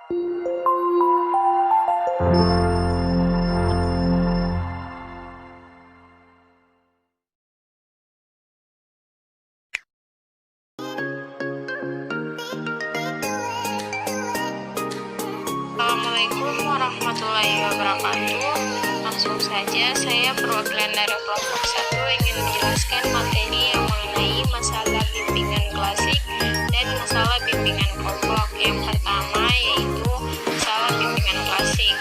Assalamualaikum warahmatullahi wabarakatuh. Langsung saja, saya perwakilan dari kelompok 1 ingin menjelaskan materi yang mengenai masalah bimbingan klasik dan masalah bimbingan kelompok. Yang pertama yaitu masalah bimbingan klasik.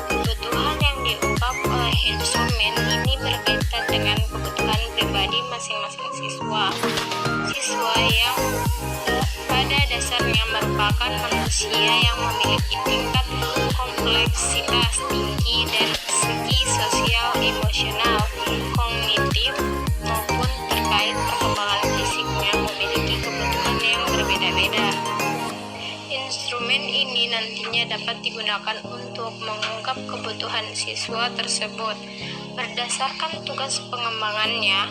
Kebutuhan yang diungkap oleh instrumen ini berkaitan dengan kebutuhan pribadi masing-masing siswa. Siswa yang pada dasarnya merupakan manusia yang memiliki tingkat kompleksitas tinggi dari segi sosial, emosional, kognitif, maupun terkait perkembangan fisiknya memiliki kebutuhan yang berbeda-beda. Instrumen ini nantinya dapat digunakan untuk mengungkap kebutuhan siswa tersebut. Berdasarkan tugas pengembangannya,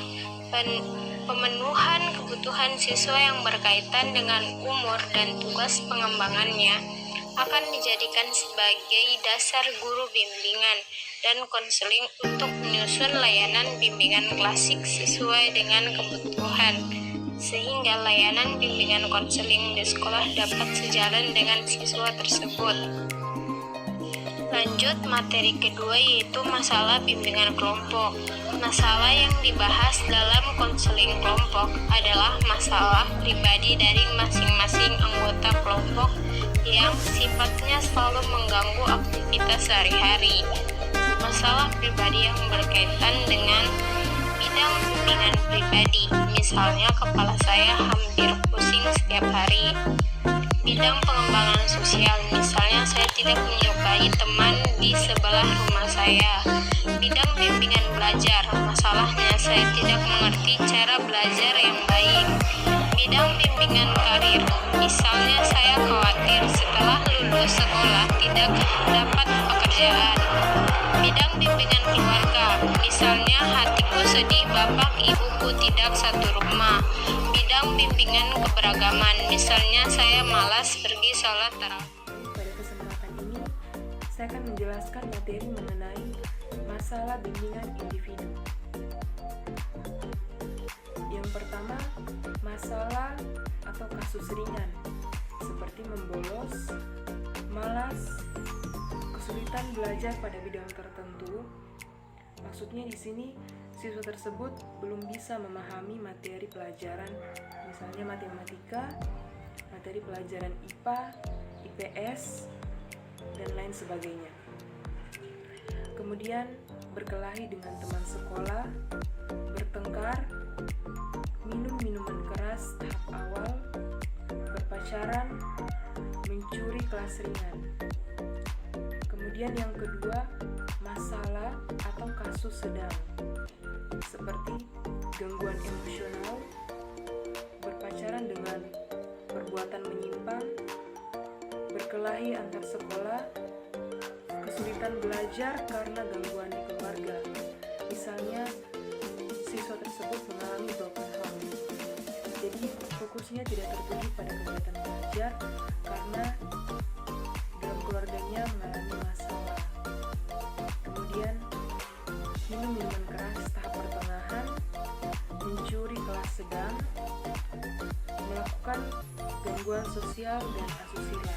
pemenuhan kebutuhan siswa yang berkaitan dengan umur dan tugas pengembangannya akan dijadikan sebagai dasar guru bimbingan dan konseling untuk menyusun layanan bimbingan klasik sesuai dengan kebutuhan, sehingga layanan bimbingan konseling di sekolah dapat sejalan dengan siswa tersebut. Lanjut materi kedua yaitu masalah bimbingan kelompok. Masalah yang dibahas dalam konseling kelompok adalah masalah pribadi dari masing-masing anggota kelompok yang sifatnya selalu mengganggu aktivitas sehari-hari. Masalah pribadi yang berkaitan dengan bidang bimbingan pribadi, misalnya kepala saya hampir pusing setiap hari. Bidang pengembangan sosial, misalnya saya tidak menyukai teman di sebelah rumah saya. Bidang bimbingan belajar, masalahnya saya tidak mengerti cara belajar yang baik. Bidang bimbingan karir, misalnya saya khawatir setelah lulus sekolah tidak dapat pekerjaan. Bidang bimbingan keluarga, misalnya hatiku sedih bapak ibuku tidak satu rumah. Bidang bimbingan keberagaman, misalnya saya malas pergi sholat tarawih. Pada kesempatan ini, saya akan menjelaskan materi mengenai masalah bimbingan individu. Yang pertama, masalah atau kasus ringan seperti membolos, malas, kesulitan belajar pada bidang tertentu. Maksudnya di sini siswa tersebut belum bisa memahami materi pelajaran, misalnya matematika, materi pelajaran IPA, IPS, dan lain sebagainya. Kemudian berkelahi dengan teman sekolah, bertengkar, minum minuman keras tahap awal, berpacaran, mencuri kelas ringan. Kemudian yang kedua, masalah atau kasus sedang seperti gangguan emosional, berpacaran dengan perbuatan menyimpang, berkelahi antar sekolah, kesulitan belajar karena gangguan di keluarga. Misalnya, siswa tersebut mengalami broken home. Jadi, fokusnya tidak tertuju pada kegiatan belajar karena dalam keluarganya mengalami masalah. Kemudian, minum minuman keras tahap pertengahan, mencuri kelas sedang, melakukan gangguan sosial dan asusila.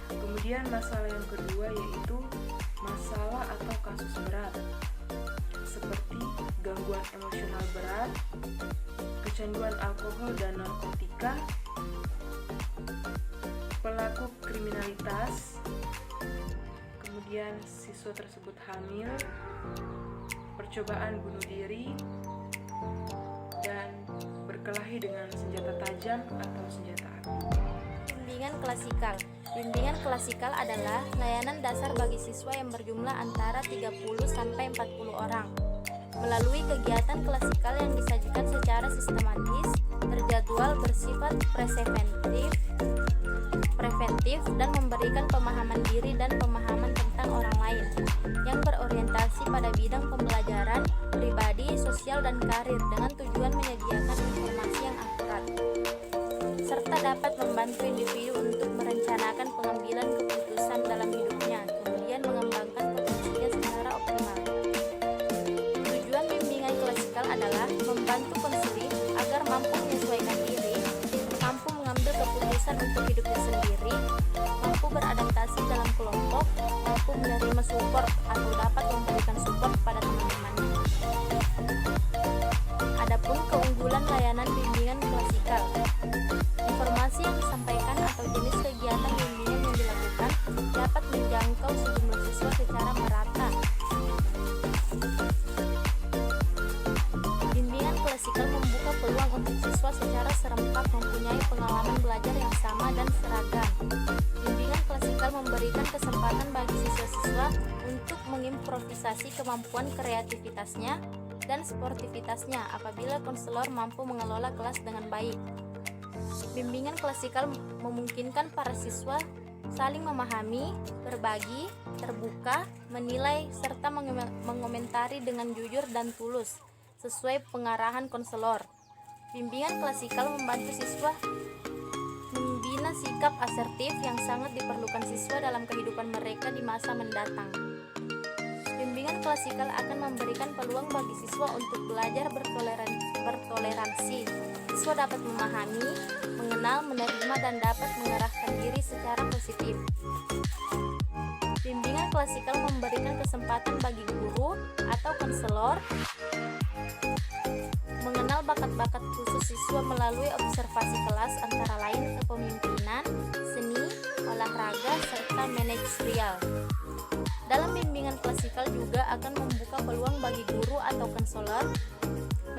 Kemudian masalah yang kedua yaitu masalah atau kasus berat seperti gangguan emosional berat, kecanduan alkohol dan narkotika, pelaku kriminalitas, kemudian siswa tersebut hamil, percobaan bunuh diri, dan berkelahi dengan senjata tajam atau senjata api. Bimbingan klasikal. Bimbingan klasikal adalah layanan dasar bagi siswa yang berjumlah antara 30 sampai 40 orang. Melalui kegiatan klasikal yang disajikan secara sistematis, terjadwal, bersifat preventif dan memberikan pemahaman diri dan pemahaman tentang orang lain, yang berorientasi pada bidang pembelajaran, pribadi, sosial, dan karir dengan tujuan menyediakan informasi yang akurat, serta dapat membantu individu untuk merencanakan pengambilan untuk hidupnya sendiri, mampu beradaptasi dalam kelompok, mampu menerima support atau dapat memberikan support pada teman-temannya. Adapun keunggulan layanan bimbingan klasikal, informasi yang disampaikan atau jenis kegiatan bimbingan yang dilakukan dapat menjangkau sejumlah siswa secara merata. Bimbingan klasikal membuka peluang untuk siswa secara serempak mempunyai pengalaman belajar yang sama dan seragam. Bimbingan klasikal memberikan kesempatan bagi siswa-siswa untuk mengimprovisasi kemampuan kreativitasnya dan sportivitasnya apabila konselor mampu mengelola kelas dengan baik. Bimbingan klasikal memungkinkan para siswa saling memahami, berbagi, terbuka, menilai, serta mengomentari dengan jujur dan tulus sesuai pengarahan konselor. Bimbingan klasikal membantu siswa membina sikap asertif yang sangat diperlukan siswa dalam kehidupan mereka di masa mendatang. Bimbingan klasikal akan memberikan peluang bagi siswa untuk belajar bertoleransi. Siswa dapat memahami, mengenal, menerima, dan dapat mengarahkan diri secara positif. Bimbingan klasikal memberikan kesempatan bagi guru atau konselor mengenal bakat-bakat khusus siswa melalui observasi kelas antara lain kepemimpinan, seni, olahraga, serta manajerial. Dalam bimbingan klasikal juga akan membuka peluang bagi guru atau konselor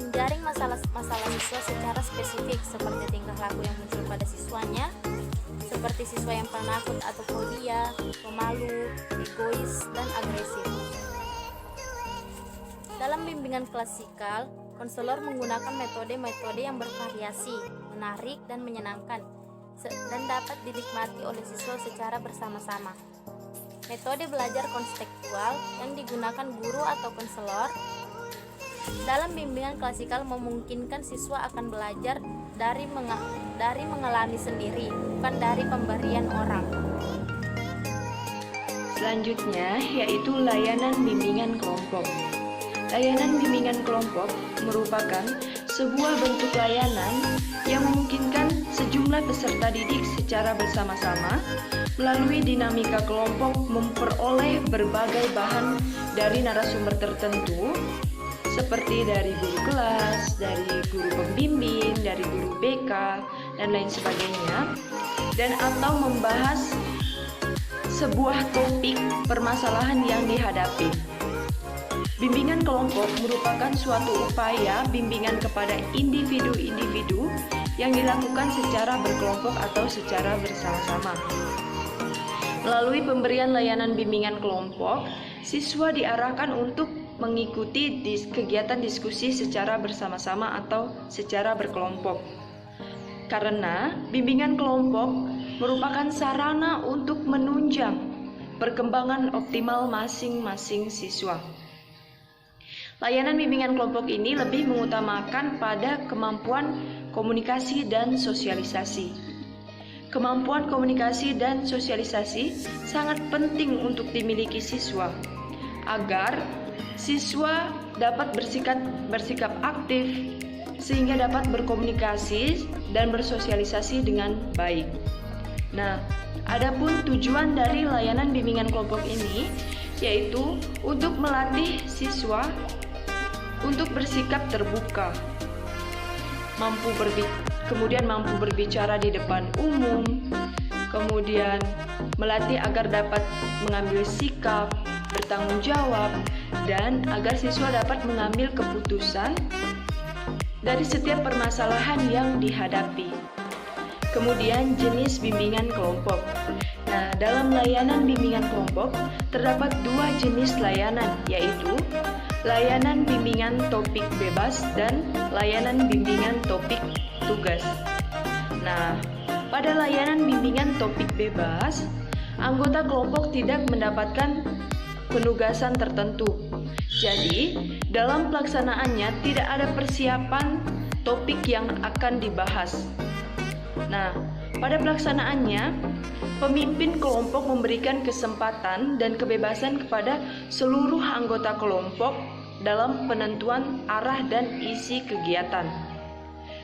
menjaring masalah siswa secara spesifik seperti tingkah laku yang muncul pada siswanya, seperti siswa yang penakut atau fobia, pemalu, egois, dan agresif. Dalam bimbingan klasikal, konselor menggunakan metode-metode yang bervariasi, menarik, dan menyenangkan, dan dapat dinikmati oleh siswa secara bersama-sama. Metode belajar konstekstual yang digunakan guru atau konselor dalam bimbingan klasikal memungkinkan siswa akan belajar dari mengalami sendiri, bukan dari pemberian orang. Selanjutnya yaitu layanan bimbingan kelompok. Layanan bimbingan kelompok merupakan sebuah bentuk layanan yang memungkinkan sejumlah peserta didik secara bersama-sama melalui dinamika kelompok memperoleh berbagai bahan dari narasumber tertentu seperti dari guru kelas, dari guru pembimbing, dari guru BK, dan lain sebagainya, dan atau membahas sebuah topik permasalahan yang dihadapi. Bimbingan kelompok merupakan suatu upaya bimbingan kepada individu-individu yang dilakukan secara berkelompok atau secara bersama-sama. Melalui pemberian layanan bimbingan kelompok, siswa diarahkan untuk mengikuti kegiatan diskusi secara bersama-sama atau secara berkelompok. Karena bimbingan kelompok merupakan sarana untuk menunjang perkembangan optimal masing-masing siswa. Layanan bimbingan kelompok ini lebih mengutamakan pada kemampuan komunikasi dan sosialisasi. Kemampuan komunikasi dan sosialisasi sangat penting untuk dimiliki siswa agar siswa dapat bersikap aktif sehingga dapat berkomunikasi dan bersosialisasi dengan baik. Nah, adapun tujuan dari layanan bimbingan kelompok ini yaitu untuk melatih siswa untuk bersikap terbuka, kemudian mampu berbicara di depan umum, kemudian melatih agar dapat mengambil sikap, bertanggung jawab, dan agar siswa dapat mengambil keputusan dari setiap permasalahan yang dihadapi. Kemudian jenis bimbingan kelompok. Nah, dalam layanan bimbingan kelompok terdapat dua jenis layanan, yaitu layanan bimbingan topik bebas dan layanan bimbingan topik tugas. Nah, pada layanan bimbingan topik bebas, anggota kelompok tidak mendapatkan penugasan tertentu. Jadi, dalam pelaksanaannya tidak ada persiapan topik yang akan dibahas. Nah, pada pelaksanaannya, pemimpin kelompok memberikan kesempatan dan kebebasan kepada seluruh anggota kelompok dalam penentuan arah dan isi kegiatan.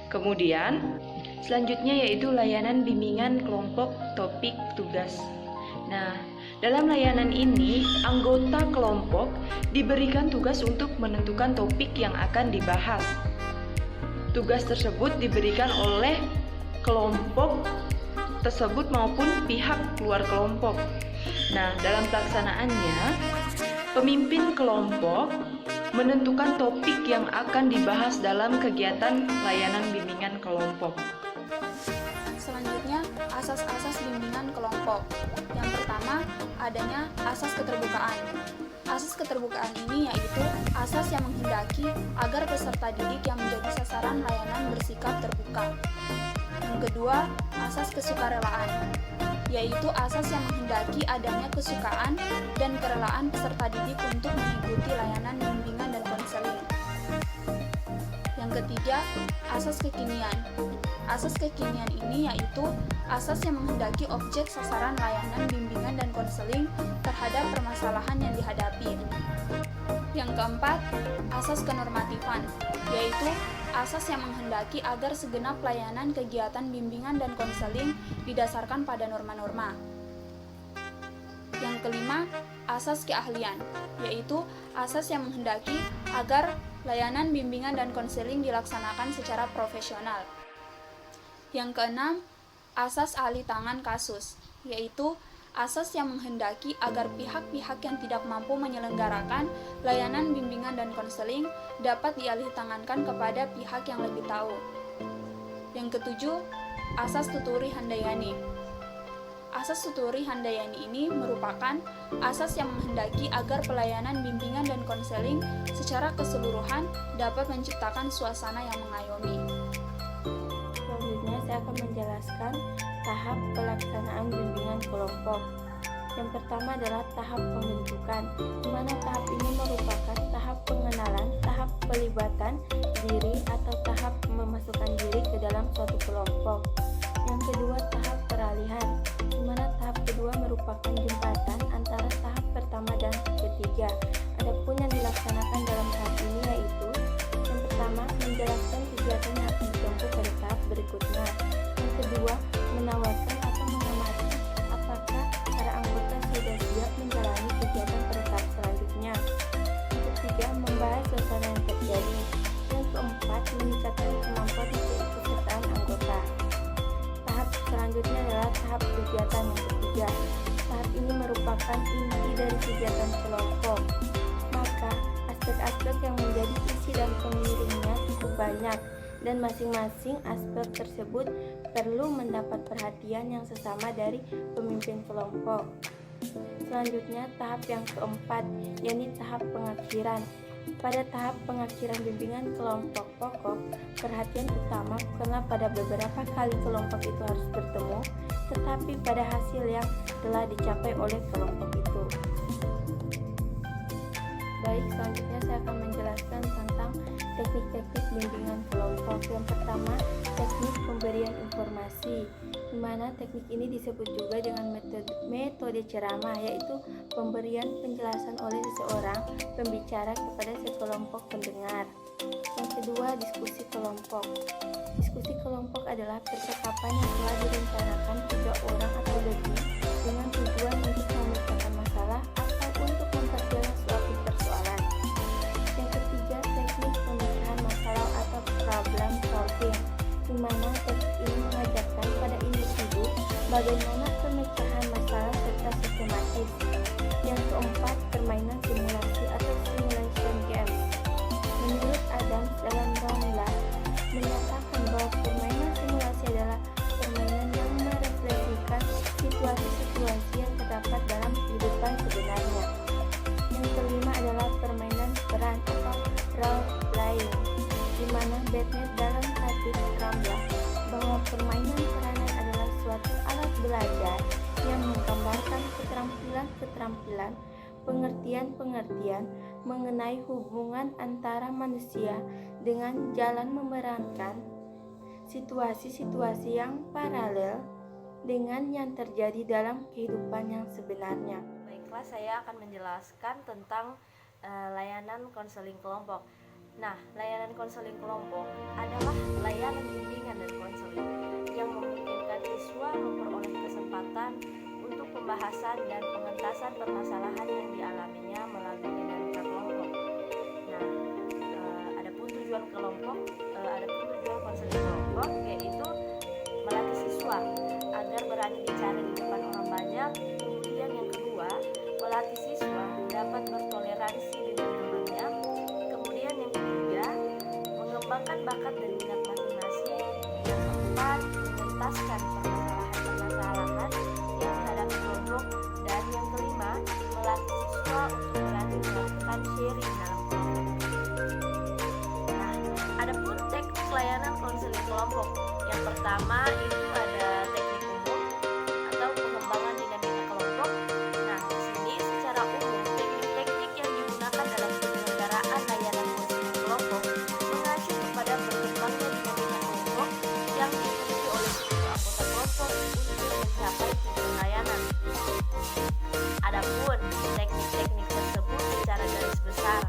Kemudian, Selanjutnya yaitu layanan bimbingan kelompok topik tugas. Nah, dalam layanan ini, anggota kelompok diberikan tugas untuk menentukan topik yang akan dibahas. Tugas tersebut diberikan oleh kelompok tersebut maupun pihak luar kelompok. Nah, dalam pelaksanaannya, pemimpin kelompok menentukan topik yang akan dibahas dalam kegiatan layanan bimbingan kelompok. Selanjutnya, asas-asas bimbingan kelompok. Yang pertama, adanya asas keterbukaan. Asas keterbukaan ini yaitu asas yang menghendaki agar peserta didik yang menjadi sasaran layanan bersikap terbuka. Yang kedua, asas kesukarelaan, yaitu asas yang menghendaki adanya kesukaan dan kerelaan peserta didik untuk mengikuti layanan bimbingan dan konseling. Yang ketiga, asas kekinian. Asas kekinian ini yaitu asas yang menghendaki objek sasaran layanan bimbingan dan konseling terhadap permasalahan yang dihadapi. Yang keempat, asas kenormatifan, yaitu asas yang menghendaki agar segenap layanan kegiatan bimbingan dan konseling didasarkan pada norma-norma. Yang kelima, asas keahlian, yaitu asas yang menghendaki agar layanan bimbingan dan konseling dilaksanakan secara profesional. Yang keenam, asas alih tangan kasus, yaitu asas yang menghendaki agar pihak-pihak yang tidak mampu menyelenggarakan layanan bimbingan dan konseling dapat dialih tangankan kepada pihak yang lebih tahu. Yang ketujuh, asas tuturi handayani. Asas tuturi handayani ini merupakan asas yang menghendaki agar pelayanan bimbingan dan konseling secara keseluruhan dapat menciptakan suasana yang mengayomi. Selanjutnya saya akan menjelaskan tahap pelaksanaan bimbingan kelompok. Yang pertama adalah tahap pembentukan, di mana tahap ini merupakan tahap pengenalan, tahap pelibatan diri atau tahap memasukkan diri ke dalam suatu kelompok. Yang kedua, tahap peralihan, di mana tahap kedua merupakan jembatan antara tahap pertama dan ketiga. Adapun yang dilaksanakan dalam tahap ini yaitu yang pertama, menjelaskan kegiatan yang akan ditempuh pada tahap berikutnya. Yang kedua, menawarkan atau mengamati apakah para anggota sudah siap menjalani kegiatan pada tahap selanjutnya. Yang ketiga, membahas suasana yang terjadi. Yang keempat, meningkatkan kemampuan keikutsertaan anggota. Tahap selanjutnya adalah tahap kegiatan yang ketiga. Tahap ini merupakan inti dari kegiatan kelompok. Maka, aspek-aspek yang menjadi isi dan pengiringnya cukup banyak, dan masing-masing aspek tersebut perlu mendapat perhatian yang sesama dari pemimpin kelompok. Selanjutnya, tahap yang keempat, yakni tahap pengakhiran. Pada tahap pengakhiran bimbingan kelompok pokok, perhatian utama bukanlah pada beberapa kali kelompok itu harus bertemu, tetapi pada hasil yang telah dicapai oleh kelompok itu. Baik, selanjutnya saya akan menjelaskan tentang teknik-teknik bimbingan kelompok. Yang pertama, teknik pemberian informasi, di mana teknik ini disebut juga dengan metode ceramah, yaitu pemberian penjelasan oleh seseorang pembicara kepada sekelompok pendengar. Yang kedua, diskusi kelompok. Diskusi kelompok adalah percakapan yang telah direncanakan 3 orang atau lebih dengan tujuan untuk memecahkan masalah atau untuk memperjelas suatu persoalan. Yang ketiga, teknik pemecahan masalah atau problem solving, di mana teknik ini mengajarkan pada individu bagaimana pemecahan masalah serta sistematis. Yang keempat, permainan simulasi atau simulation game. Menurut Adams dalam Roundlah menyatakan bahwa permainan simulasi adalah permainan yang merefleksikan situasi-situasi yang terdapat dalam kehidupan sebenarnya. Yang kelima adalah permainan peran atau role playing, di mana Batman dalam hadis Roundlah bahwa permainan peranan adalah suatu alat belajar yang menggambarkan keterampilan-keterampilan, pengertian-pengertian mengenai hubungan antara manusia dengan jalan memerankan situasi-situasi yang paralel dengan yang terjadi dalam kehidupan yang sebenarnya. Baiklah, saya akan menjelaskan tentang layanan konseling kelompok. Nah, layanan konseling kelompok adalah layanan bimbingan dan konseling siswa memperoleh kesempatan untuk pembahasan dan pengentasan permasalahan yang dialaminya melalui dinamika kelompok. Nah, adapun tujuan konseling kelompok yaitu melatih siswa agar berani bicara di depan orang banyak. Kemudian yang kedua, melatih siswa dapat bertoleransi dengan temannya. Kemudian yang ketiga, mengembangkan bakat dan minat masing-masing. Yang keempat, mengentaskan permasalahan-permasalahan yang dihadapi kelompok. Dan yang kelima, melatih siswa untuk berani melakukan sharing dalam kelompok. Nah, adapun teknik layanan konseling kelompok. Yang pertama itu ada teknik umum atau pengembangan dinamika kelompok. Nah, di sini secara umum teknik-teknik yang digunakan dalam penyelenggaraan layanan konseling kelompok mengacu kepada berkembangnya dinamika kelompok yang dimiliki oleh seluruh anggota kelompok untuk mencapai tujuan layanan. Adapun teknik-teknik tersebut secara garis besar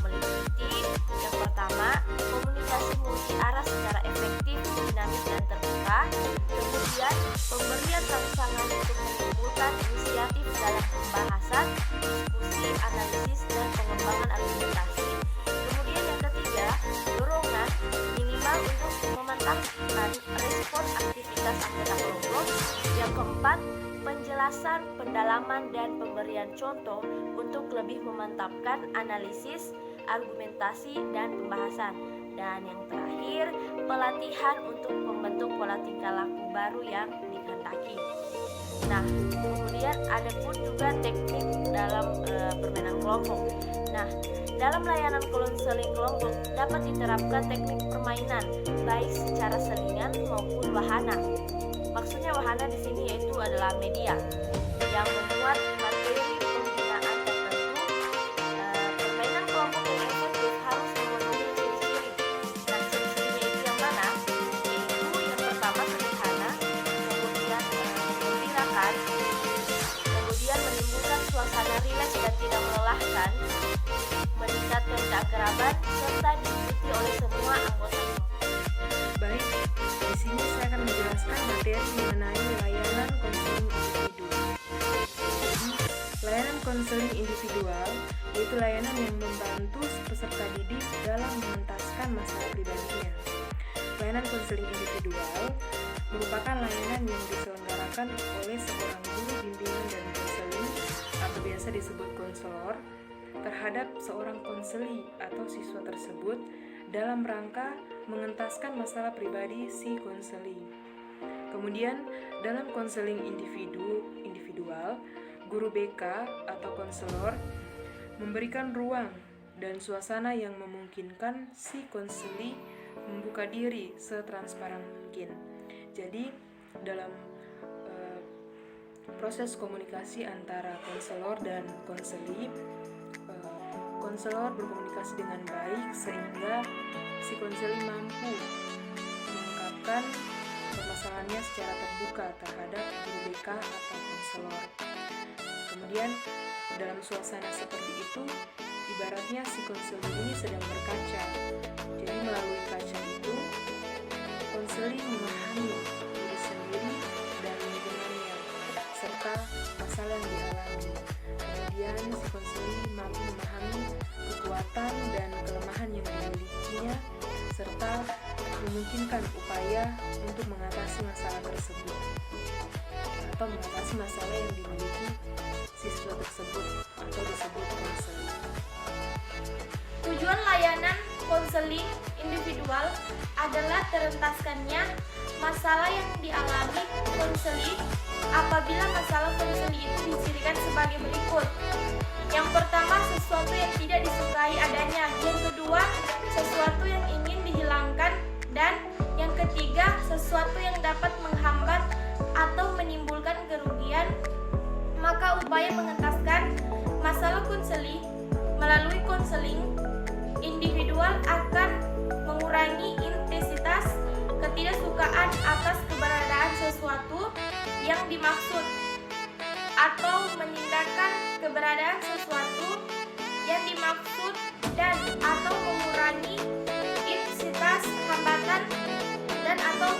meliputi yang pertama, komunikasi multi arah secara efektif, dinamis dan terbuka. Kemudian, pemberian rangsangan untuk menimbulkan inisiatif dalam pembahasan, diskusi, analisis dan pengembangan argumentasi. Kemudian yang ketiga, dorongan minimal untuk memantapkan respon aktivitas anggota kelompok. Yang keempat, penjelasan, pendalaman dan pemberian contoh untuk lebih memantapkan analisis, argumentasi dan pembahasan. Dan yang terakhir, pelatihan untuk membentuk pola tingkah laku baru yang dikehendaki. Nah, kemudian ada pun juga teknik dalam permainan kelompok. Nah, dalam layanan konseling kelompok dapat diterapkan teknik permainan baik secara selingan maupun wahana. Maksudnya wahana di sini yaitu adalah media yang memuat materi pembinaan tertentu. Permainan kelompok yang efektif harus memenuhi ciri-ciri. Nah, ciri-cirinya itu yang mana? Yaitu yang pertama sederhana, kemudian menggembirakan, kemudian menimbulkan suasana rileks dan tidak melelahkan, meningkatkan keakraban, serta diikuti oleh semua anggota. Baik, di sini saya akan menjelaskan materi mengenai layanan konseling individu. Jadi, layanan konseling individual yaitu layanan yang membantu peserta didik dalam mengentaskan masalah pribadinya. Layanan konseling individual merupakan layanan yang diselenggarakan oleh seorang guru bimbingan dan konseling atau biasa disebut konselor terhadap seorang konseli atau siswa tersebut dalam rangka mengentaskan masalah pribadi si konseli. Kemudian, dalam konseling individual, guru BK atau konselor memberikan ruang dan suasana yang memungkinkan si konseli membuka diri setransparan mungkin. Jadi, dalam proses komunikasi antara konselor dan konseli, konselor berkomunikasi dengan baik sehingga si konseli mampu mengungkapkan permasalahannya secara terbuka terhadap guru BK atau konselor. Kemudian dalam suasana seperti itu, ibaratnya si konseli ini sedang berkaca. Jadi melalui kaca itu, konseli memahami diri sendiri dan lingkungannya serta masalah yang dialami. Kemudian si konseli mampu memahami kekuatan dan kelemahan yang dimilikinya serta memungkinkan upaya untuk mengatasi masalah tersebut atau mengatasi masalah yang dimiliki siswa tersebut atau disebut konseling. Tujuan layanan konseling individual adalah terentaskannya masalah yang dialami konseli apabila masalah konseli itu dicirikan sebagai berikut. Yang pertama, sesuatu yang tidak disukai adanya. Yang kedua, sesuatu yang ingin dihilangkan. Dan yang ketiga, sesuatu yang dapat menghambat atau menimbulkan kerugian. Maka upaya mengentaskan masalah konseli melalui konseling individual akan mengurangi intensitas ketidaksukaan atas keberadaan sesuatu yang dimaksud atau menindakkan keberadaan sesuatu yang dimaksud dan atau mengurangi intensitas hambatan dan atau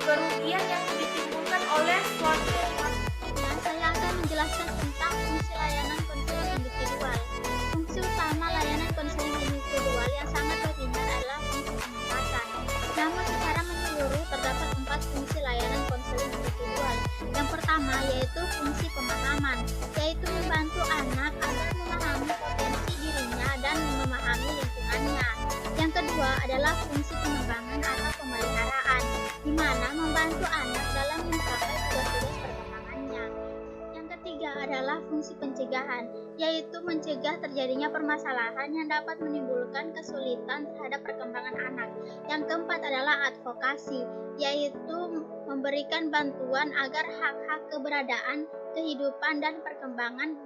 kerugian yang ditimbulkan oleh suatu. Dan saya akan menjelaskan tentang fungsi layanan konseling individual. Fungsi utama layanan konseling individual yang sangat berguna adalah fungsi pengentasan. Namun secara menyeluruh terdapat 4 fungsi layanan konseling individual. Yang pertama yaitu fungsi pemahaman, yaitu membantu anak agar memahami potensi dirinya dan memahami lingkungannya. Yang kedua adalah fungsi pengembangan atau pemeliharaan, di mana membantu anak dalam mencapai tugas-tugas perkembangannya. Yang ketiga adalah fungsi pencegahan, yaitu mencegah terjadinya permasalahan yang dapat menimbulkan kesulitan terhadap perkembangan anak. Yang keempat adalah advokasi, yaitu memberikan bantuan agar hak-hak keberadaan, kehidupan, dan perkembangan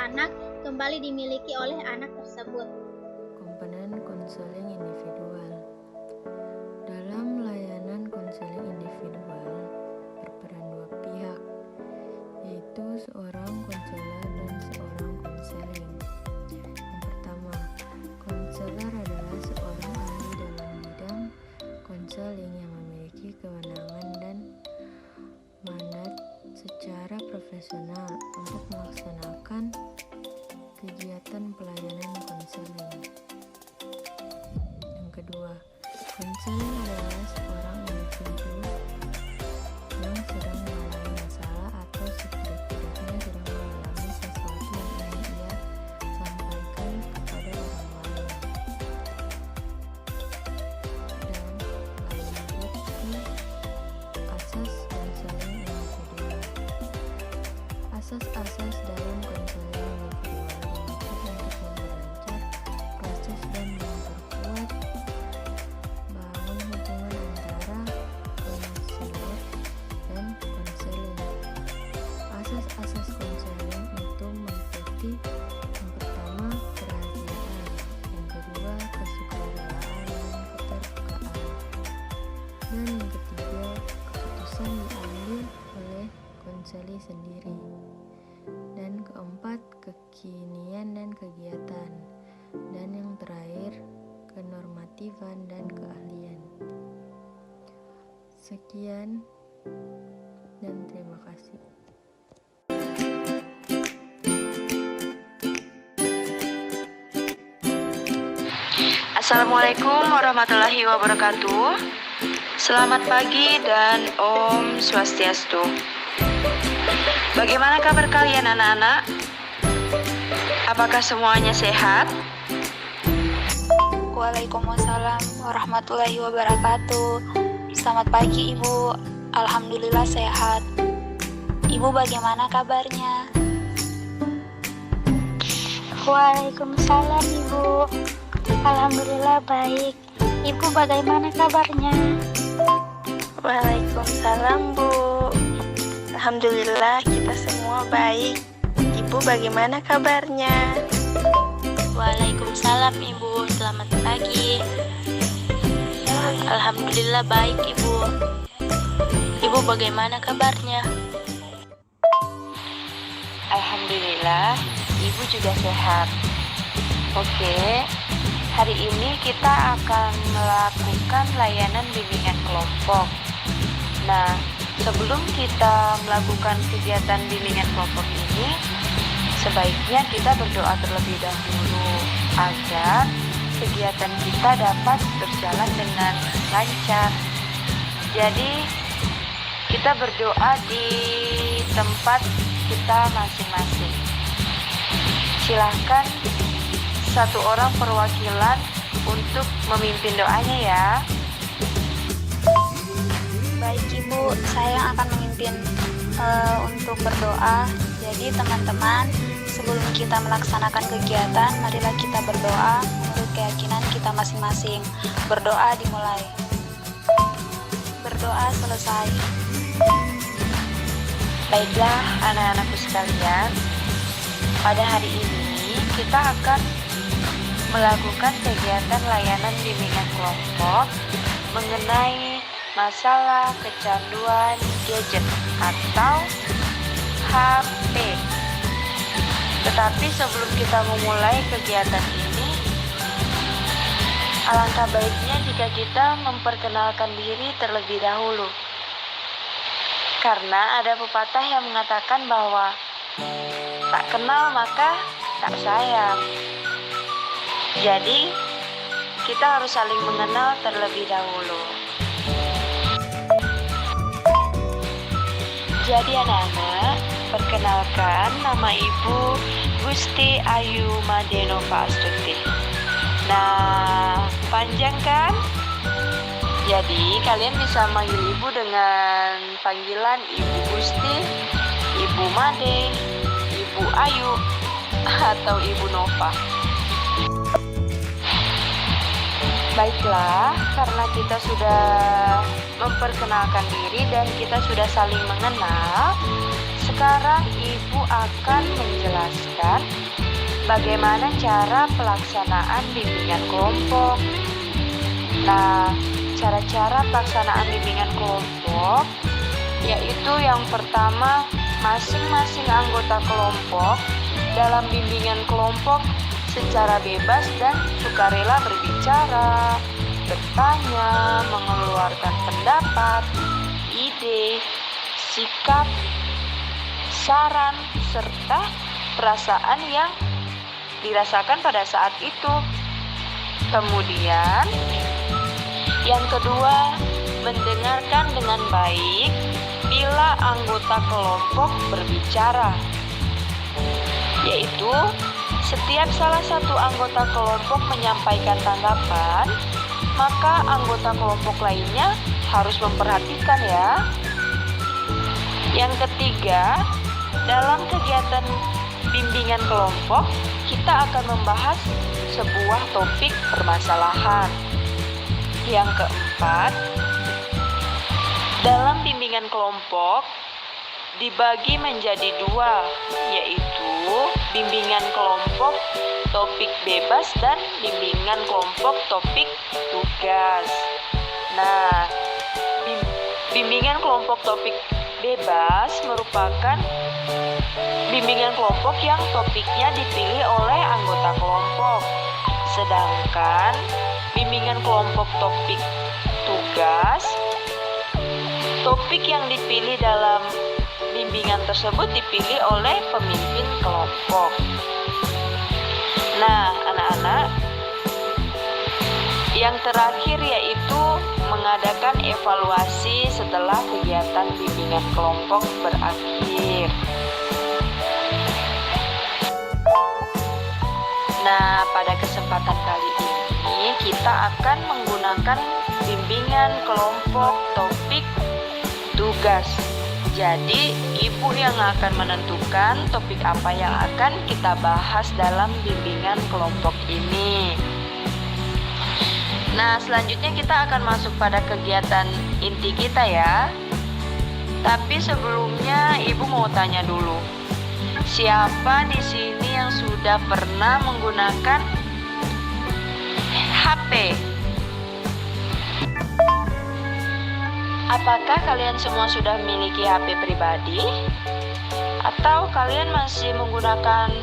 anak kembali dimiliki oleh anak tersebut. Komponen konseling individual. Dalam layanan konseling individual berperan dua pihak, yaitu seorang konselor dan seorang konseling. Yang pertama, konselor adalah seorang ahli dalam bidang konseling yang memiliki kewenangan dan mandat secara profesional untuk melaksanakan kegiatan pelayanan konseling. Yang kedua, konseling adalah seorang individu yang sedang mengalami masalah atau setidak-tidaknya sedang mengalami sesuatu yang ingin ia sampaikan kepada orang lain. Dan lanjut ke asas konseling individual. Asas-asas dalam konseling individual dimaksud untuk memperlancar proses dan memperkuat bangun hubungan antara konselor dan konseling. Asas-asas konseling itu meliputi yang pertama kerahasiaan, yang kedua kesukarelaan dan keterbukaan, dan yang ketiga keputusan diambil oleh konseli sendiri, dan keempat kekinian dan kegiatan, dan yang terakhir kenormatifan dan keahlian. Sekian dan terima kasih. Assalamualaikum warahmatullahi wabarakatuh. Selamat pagi dan Om Swastiastu. Bagaimana kabar kalian anak-anak? Apakah semuanya sehat? Waalaikumsalam warahmatullahi wabarakatuh. Selamat pagi Ibu. Alhamdulillah sehat. Ibu bagaimana kabarnya? Waalaikumsalam Ibu. Alhamdulillah baik. Ibu bagaimana kabarnya? Waalaikumsalam Bu. Alhamdulillah kita semua baik. Ibu bagaimana kabarnya? Waalaikumsalam Ibu. Selamat pagi. Alhamdulillah baik Ibu. Ibu bagaimana kabarnya? Alhamdulillah, Ibu juga sehat. Oke, hari ini kita akan melakukan layanan bimbingan kelompok. Nah, sebelum kita melakukan kegiatan bimbingan kelompok ini, sebaiknya kita berdoa terlebih dahulu agar kegiatan kita dapat berjalan dengan lancar. Jadi, kita berdoa di tempat kita masing-masing. Silahkan satu orang perwakilan untuk memimpin doanya ya. Baik Ibu, saya yang akan memimpin untuk berdoa. Jadi teman-teman, sebelum kita melaksanakan kegiatan, marilah kita berdoa menurut keyakinan kita masing-masing. Berdoa dimulai. Berdoa selesai. Baiklah anak-anakku sekalian, pada hari ini kita akan melakukan kegiatan layanan bimbingan kelompok mengenai masalah kecanduan gadget atau HP. Tetapi sebelum kita memulai kegiatan ini, alangkah baiknya jika kita memperkenalkan diri terlebih dahulu. Karena ada pepatah yang mengatakan bahwa tak kenal maka tak sayang. Jadi, kita harus saling mengenal terlebih dahulu. Jadi anak-anak, perkenalkan nama Ibu Gusti Ayu Madenova Astuti. Nah, panjang kan? Jadi kalian bisa manggil Ibu dengan panggilan Ibu Gusti, Ibu Made, Ibu Ayu, atau Ibu Nova. Baiklah, karena kita sudah memperkenalkan diri dan kita sudah saling mengenal, sekarang Ibu akan menjelaskan bagaimana cara pelaksanaan bimbingan kelompok. Nah, cara-cara pelaksanaan bimbingan kelompok yaitu yang pertama, masing-masing anggota kelompok dalam bimbingan kelompok secara bebas dan sukarela berbicara, bertanya, mengeluarkan pendapat, ide, sikap, saran, serta perasaan yang dirasakan pada saat itu. Kemudian, yang kedua, mendengarkan dengan baik bila anggota kelompok berbicara, yaitu setiap salah satu anggota kelompok menyampaikan tanggapan, maka anggota kelompok lainnya harus memperhatikan ya. Yang ketiga, dalam kegiatan bimbingan kelompok, kita akan membahas sebuah topik permasalahan. Yang keempat, dalam bimbingan kelompok dibagi menjadi dua, yaitu bimbingan kelompok topik bebas dan bimbingan kelompok topik tugas. Nah, bimbingan kelompok topik bebas merupakan bimbingan kelompok yang topiknya dipilih oleh anggota kelompok. Sedangkan bimbingan kelompok topik tugas, topik yang dipilih dalam bimbingan tersebut dipilih oleh pemimpin kelompok. Nah, anak-anak, yang terakhir yaitu mengadakan evaluasi setelah kegiatan bimbingan kelompok berakhir. Nah, pada kesempatan kali ini kita akan menggunakan bimbingan kelompok topik tugas. Jadi, Ibu yang akan menentukan topik apa yang akan kita bahas dalam bimbingan kelompok ini. Nah, selanjutnya kita akan masuk pada kegiatan inti kita ya. Tapi sebelumnya Ibu mau tanya dulu. Siapa di sini yang sudah pernah menggunakan HP? Apakah kalian semua sudah memiliki HP pribadi? Atau kalian masih menggunakan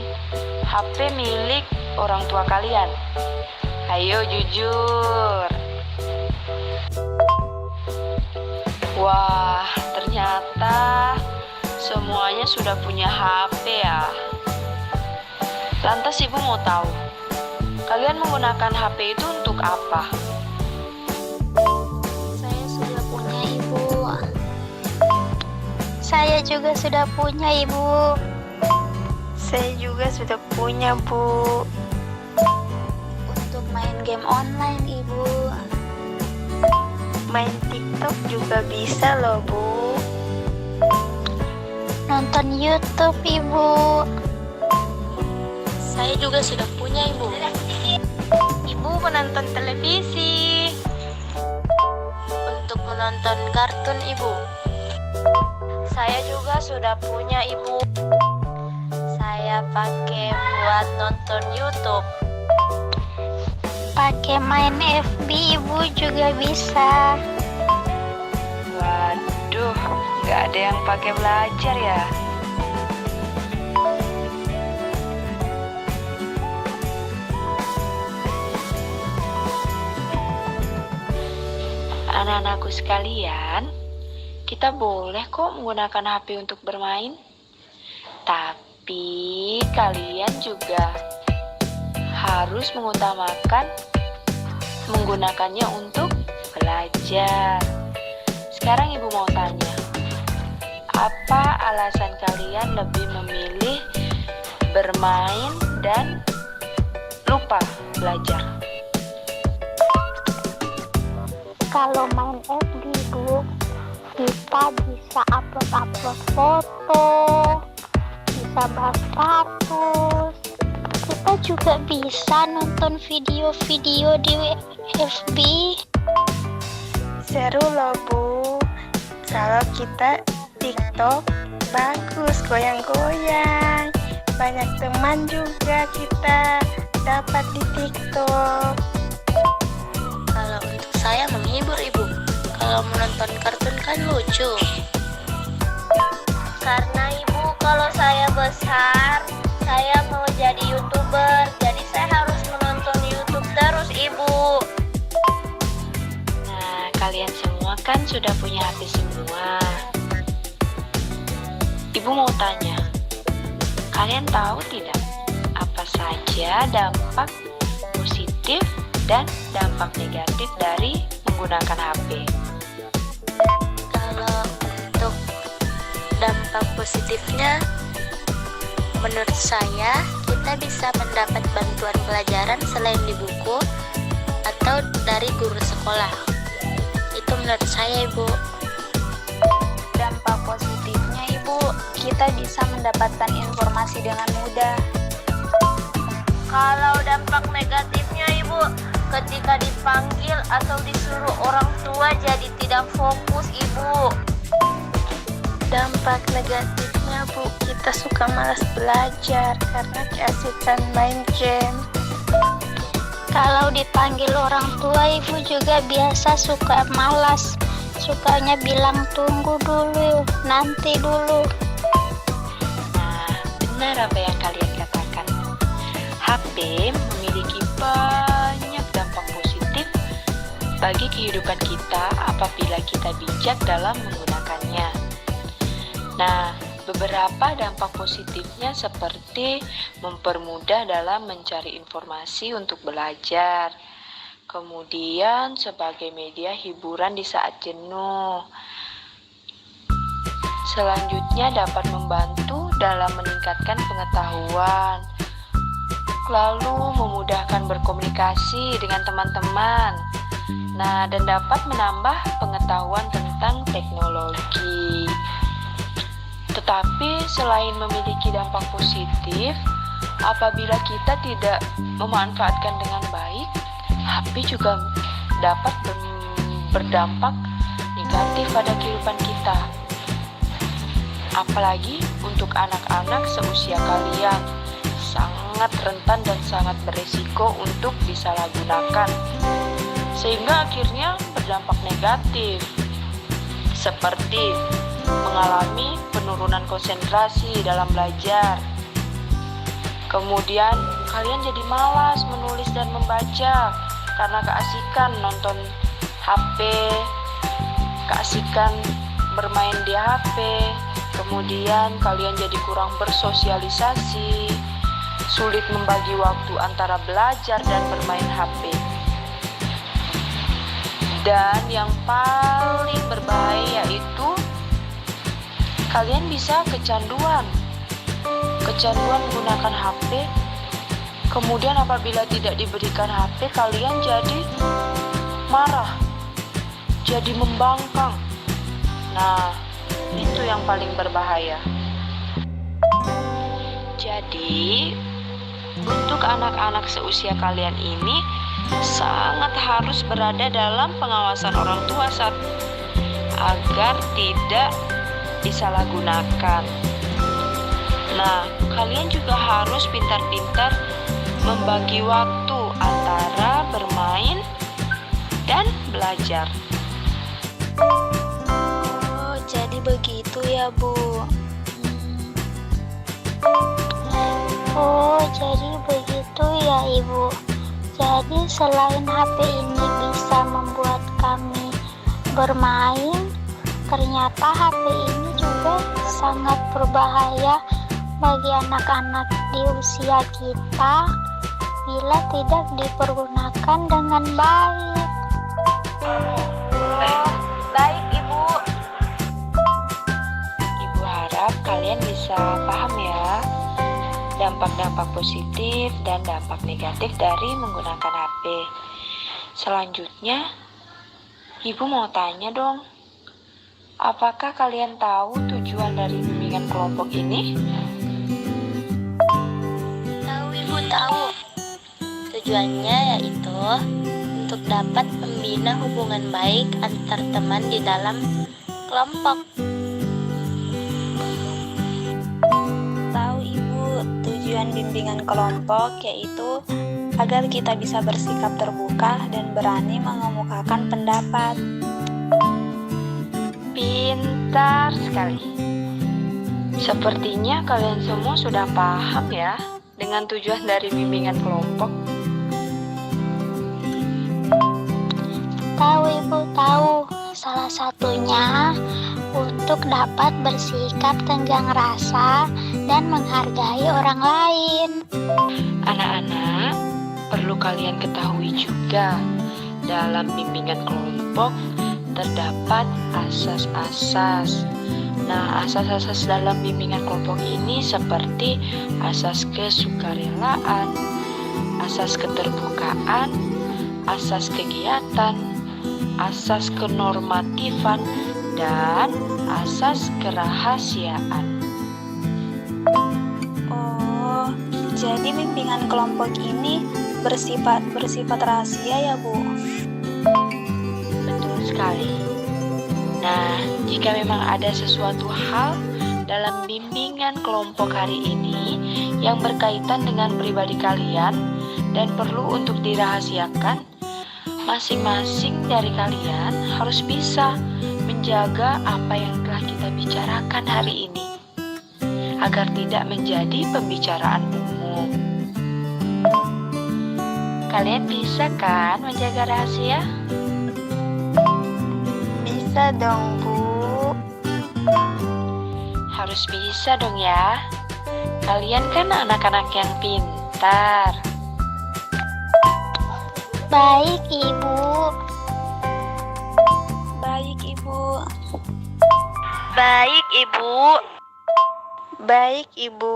HP milik orang tua kalian? Ayo jujur. Wah, ternyata semuanya sudah punya HP ya. Lantas Ibu mau tahu, kalian menggunakan HP itu untuk apa? Saya juga sudah punya, Ibu. Saya juga sudah punya, Bu. Untuk main game online, Ibu. Main TikTok juga bisa loh, Bu. Nonton YouTube, Ibu. Saya juga sudah punya, Ibu. Ibu menonton televisi. Untuk menonton kartun, Ibu. Saya juga sudah punya, Ibu. Saya pakai buat nonton YouTube. Pakai main FB, Ibu juga bisa. Waduh, nggak ada yang pakai belajar ya. Anak-anakku sekalian, kita boleh kok menggunakan HP untuk bermain. Tapi kalian juga harus mengutamakan menggunakannya untuk belajar. Sekarang Ibu mau tanya, apa alasan kalian lebih memilih bermain dan lupa belajar? Kalau main FB, Bu, kita bisa upload foto, bisa bahas status. Kita juga bisa nonton video-video di FB. Seru loh, Bu. Kalau kita TikTok, bagus, goyang-goyang. Banyak teman juga kita dapat di TikTok. Kalau untuk saya menghibur, Ibu. Kalau menonton kartun kan lucu. Karena Ibu, kalau saya besar, saya mau jadi YouTuber. Jadi saya harus menonton YouTube terus, Ibu. Nah, kalian semua kan sudah punya HP semua. Ibu mau tanya, kalian tahu tidak apa saja dampak positif dan dampak negatif dari menggunakan HP? Kalau untuk dampak positifnya, menurut saya kita bisa mendapat bantuan pelajaran selain di buku atau dari guru sekolah. Itu menurut saya, Ibu. Dampak positifnya, Ibu, kita bisa mendapatkan informasi dengan mudah. Kalau dampak negatifnya, Ibu, ketika dipanggil atau disuruh orang tua jadi tidak fokus, Ibu. Dampak negatifnya, Bu, kita suka malas belajar karena keasikan main game. Kalau dipanggil orang tua, Ibu juga biasa suka malas. Sukanya bilang tunggu dulu, nanti dulu. Nah, benar apa yang kalian katakan. HP memiliki banyak dampak positif bagi kehidupan kita apabila kita bijak dalam menggunakannya. Nah, beberapa dampak positifnya seperti mempermudah dalam mencari informasi untuk belajar. Kemudian sebagai media hiburan di saat jenuh. Selanjutnya dapat membantu dalam meningkatkan pengetahuan. Lalu memudahkan berkomunikasi dengan teman-teman. Nah, dan dapat menambah pengetahuan tentang teknologi. Tetapi selain memiliki dampak positif, apabila kita tidak memanfaatkan dengan baik, HP juga dapat berdampak negatif pada kehidupan kita. Apalagi untuk anak-anak seusia kalian, sangat rentan dan sangat beresiko untuk disalahgunakan, sehingga akhirnya berdampak negatif, seperti mengalami penurunan konsentrasi dalam belajar. Kemudian kalian jadi malas menulis dan membaca karena keasikan nonton HP, keasikan bermain di HP. Kemudian kalian jadi kurang bersosialisasi, sulit membagi waktu antara belajar dan bermain HP. Dan yang paling berbahaya yaitu kalian bisa kecanduan menggunakan HP. Kemudian apabila tidak diberikan HP, kalian jadi marah, jadi membangkang. Nah, itu yang paling berbahaya. Jadi, untuk anak-anak seusia kalian ini sangat harus berada dalam pengawasan orang tua agar tidak disalahgunakan. Nah, kalian juga harus pintar-pintar membagi waktu antara bermain dan belajar. Oh, jadi begitu ya, Bu. Oh, jadi begitu ya, Ibu. Jadi selain HP ini bisa membuat kami bermain, Ternyata HP ini juga sangat berbahaya bagi anak-anak di usia kita bila tidak dipergunakan dengan baik. Baik, Ibu. Ibu harap kalian bisa paham ya dampak-dampak positif dan dampak negatif dari menggunakan HP. Selanjutnya, Ibu mau tanya dong, apakah kalian tahu tujuan dari bimbingan kelompok ini? Tahu Ibu, tahu. Tujuannya yaitu untuk dapat membina hubungan baik antar teman di dalam kelompok. Tahu Ibu, tujuan bimbingan kelompok yaitu agar kita bisa bersikap terbuka dan berani mengemukakan pendapat. Pintar sekali. Sepertinya kalian semua sudah paham ya dengan tujuan dari bimbingan kelompok. Tahu Ibu, tahu. Salah satunya untuk dapat bersikap tenggang rasa dan menghargai orang lain. Anak-anak, perlu kalian ketahui juga dalam bimbingan kelompok terdapat asas-asas. Nah, asas-asas dalam bimbingan kelompok ini seperti asas kesukarelaan, asas keterbukaan, asas kegiatan, asas kenormatifan, dan asas kerahasiaan. Oh, jadi bimbingan kelompok ini bersifat rahasia ya, Bu? Betul sekali. Nah, jika memang ada sesuatu hal dalam bimbingan kelompok hari ini yang berkaitan dengan pribadi kalian dan perlu untuk dirahasiakan, masing-masing dari kalian harus bisa menjaga apa yang telah kita bicarakan hari ini agar tidak menjadi pembicaraan umum. Kalian bisa kan menjaga rahasia? Bisa dong, Bu. Harus bisa dong ya. Kalian kan anak-anak yang pintar. Baik, Ibu. Baik, Ibu. Baik, Ibu. Baik, Ibu.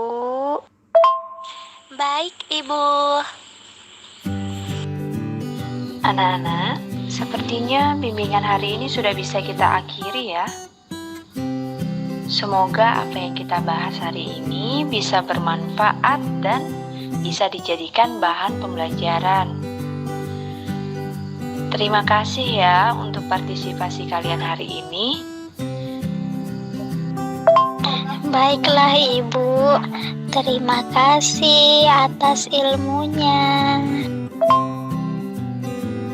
Baik, Ibu. Anak-anak, sepertinya bimbingan hari ini sudah bisa kita akhiri ya. Semoga apa yang kita bahas hari ini bisa bermanfaat dan bisa dijadikan bahan pembelajaran. Terima kasih ya untuk partisipasi kalian hari ini. Baiklah, Ibu. Terima kasih atas ilmunya.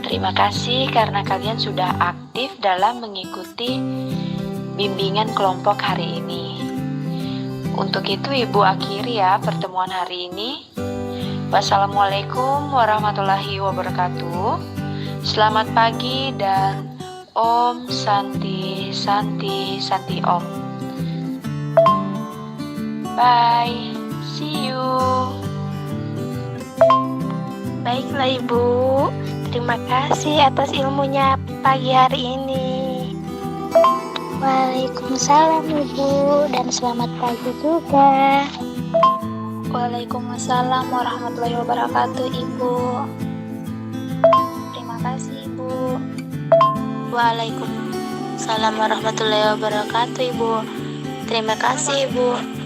Terima kasih karena kalian sudah aktif dalam mengikuti bimbingan kelompok hari ini. Untuk itu Ibu akhiri ya pertemuan hari ini. Wassalamualaikum warahmatullahi wabarakatuh. Selamat pagi dan Om Santi Santi Santi Om. Bye. See you. Baiklah, Ibu. Terima kasih atas ilmunya pagi hari ini. Waalaikumsalam, Ibu, dan selamat pagi juga. Waalaikumsalam warahmatullahi wabarakatuh, Ibu. Terima kasih, Ibu. Waalaikumsalam warahmatullahi wabarakatuh, Ibu. Terima kasih, Ibu.